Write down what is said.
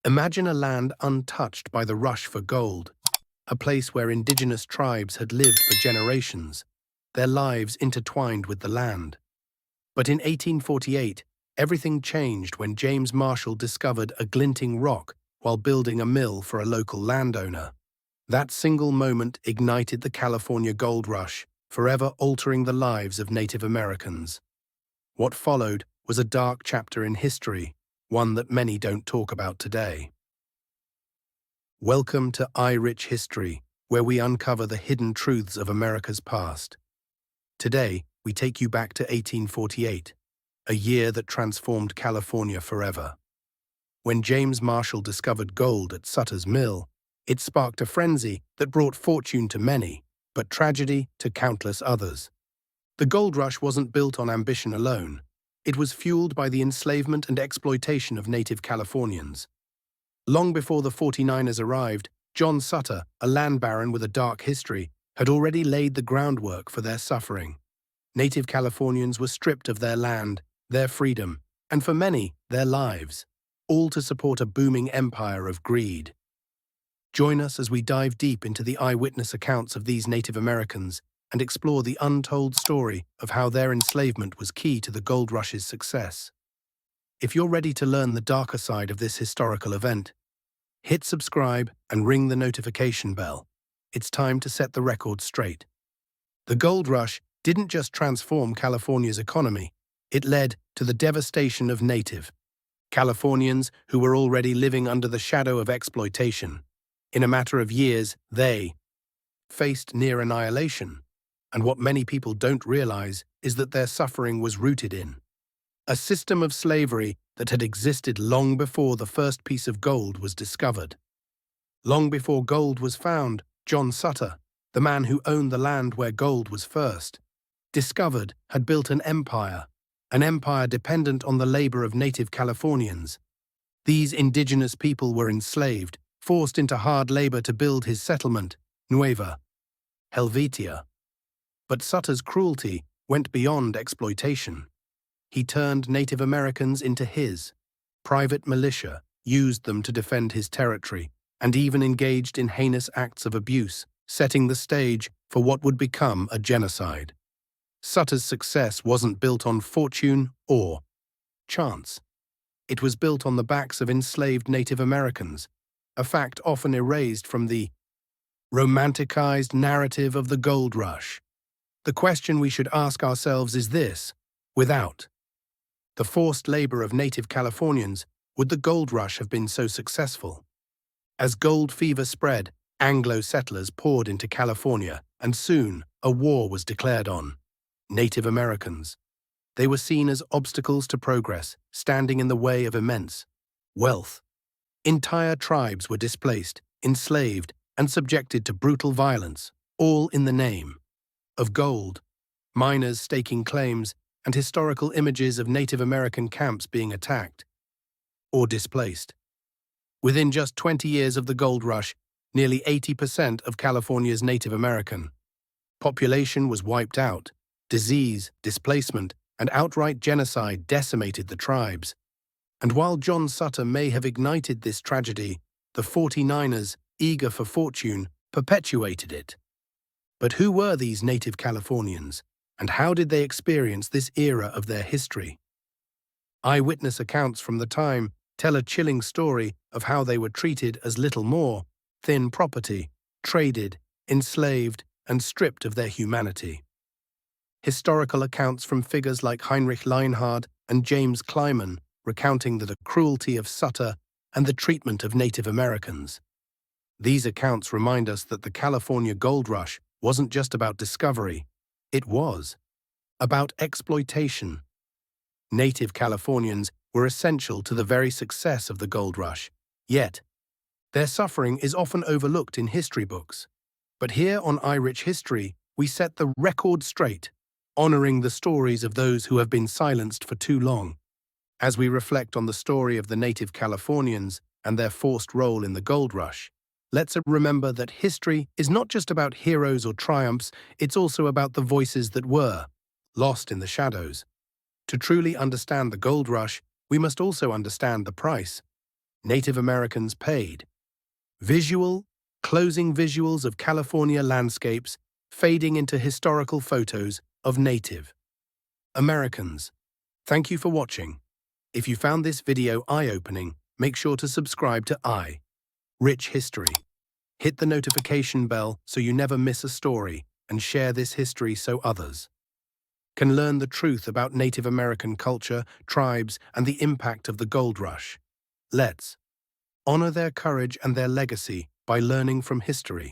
Imagine a land untouched by the rush for gold, a place where indigenous tribes had lived for generations, their lives intertwined with the land. But in 1848, everything changed when James Marshall discovered a glinting rock while building a mill for a local landowner. That single moment ignited the California gold rush, forever altering the lives of Native Americans. What followed was a dark chapter in history, one that many don't talk about today. Welcome to EyeRich History, where we uncover the hidden truths of America's past. Today, we take you back to 1848, a year that transformed California forever. When James Marshall discovered gold at Sutter's mill, it sparked a frenzy that brought fortune to many, but tragedy to countless others. The gold rush wasn't built on ambition alone. It was fueled by the enslavement and exploitation of Native Californians. Long before the 49ers arrived, John Sutter, a land baron with a dark history, had already laid the groundwork for their suffering. Native Californians were stripped of their land, their freedom, and for many, their lives, all to support a booming empire of greed. Join us as we dive deep into the eyewitness accounts of these Native Americans and explore the untold story of how their enslavement was key to the gold rush's success. If you're ready to learn the darker side of this historical event, hit subscribe and ring the notification bell. It's time to set the record straight. The gold rush didn't just transform California's economy, it led to the devastation of Native Californians who were already living under the shadow of exploitation. In a matter of years, they faced near annihilation, and what many people don't realize is that their suffering was rooted in a system of slavery that had existed long before the first piece of gold was discovered. Long before gold was found, John Sutter, the man who owned the land where gold was first discovered, had built an empire dependent on the labor of Native Californians. These indigenous people were enslaved, forced into hard labor to build his settlement, Nueva Helvetia. But Sutter's cruelty went beyond exploitation. He turned Native Americans into his private militia, used them to defend his territory, and even engaged in heinous acts of abuse, setting the stage for what would become a genocide. Sutter's success wasn't built on fortune or chance. It was built on the backs of enslaved Native Americans, a fact often erased from the romanticized narrative of the gold rush. The question we should ask ourselves is this: without the forced labor of Native Californians, would the gold rush have been so successful? As gold fever spread, Anglo settlers poured into California, and soon a war was declared on Native Americans. They were seen as obstacles to progress, standing in the way of immense wealth. Entire tribes were displaced, enslaved, and subjected to brutal violence, all in the name of gold. Miners staking claims, and historical images of Native American camps being attacked or displaced. Within just 20 years of the gold rush, nearly 80% of California's Native American population was wiped out. Disease, displacement, and outright genocide decimated the tribes. And while John Sutter may have ignited this tragedy, the 49ers, eager for fortune, perpetuated it. But who were these Native Californians, and how did they experience this era of their history? Eyewitness accounts from the time tell a chilling story of how they were treated as little more thin property, traded, enslaved, and stripped of their humanity. Historical accounts from figures like Heinrich Leinhard and James Kleiman recounting the cruelty of Sutter and the treatment of Native Americans. These accounts remind us that the California gold rush wasn't just about discovery, it was about exploitation. Native Californians were essential to the very success of the gold rush, yet their suffering is often overlooked in history books. But here on EyeRich History, we set the record straight, honoring the stories of those who have been silenced for too long. As we reflect on the story of the Native Californians and their forced role in the gold rush, let's remember that history is not just about heroes or triumphs, it's also about the voices that were lost in the shadows. To truly understand the gold rush, we must also understand the price. Native Americans paid. Visual, closing visuals of California landscapes fading into historical photos of Native Americans. Thank you for watching. If you found this video eye-opening, make sure to subscribe to EyeRich History. Hit the notification bell so you never miss a story, and share this history so others can learn the truth about Native American culture, tribes, and the impact of the gold rush. Let's honor their courage and their legacy by learning from history.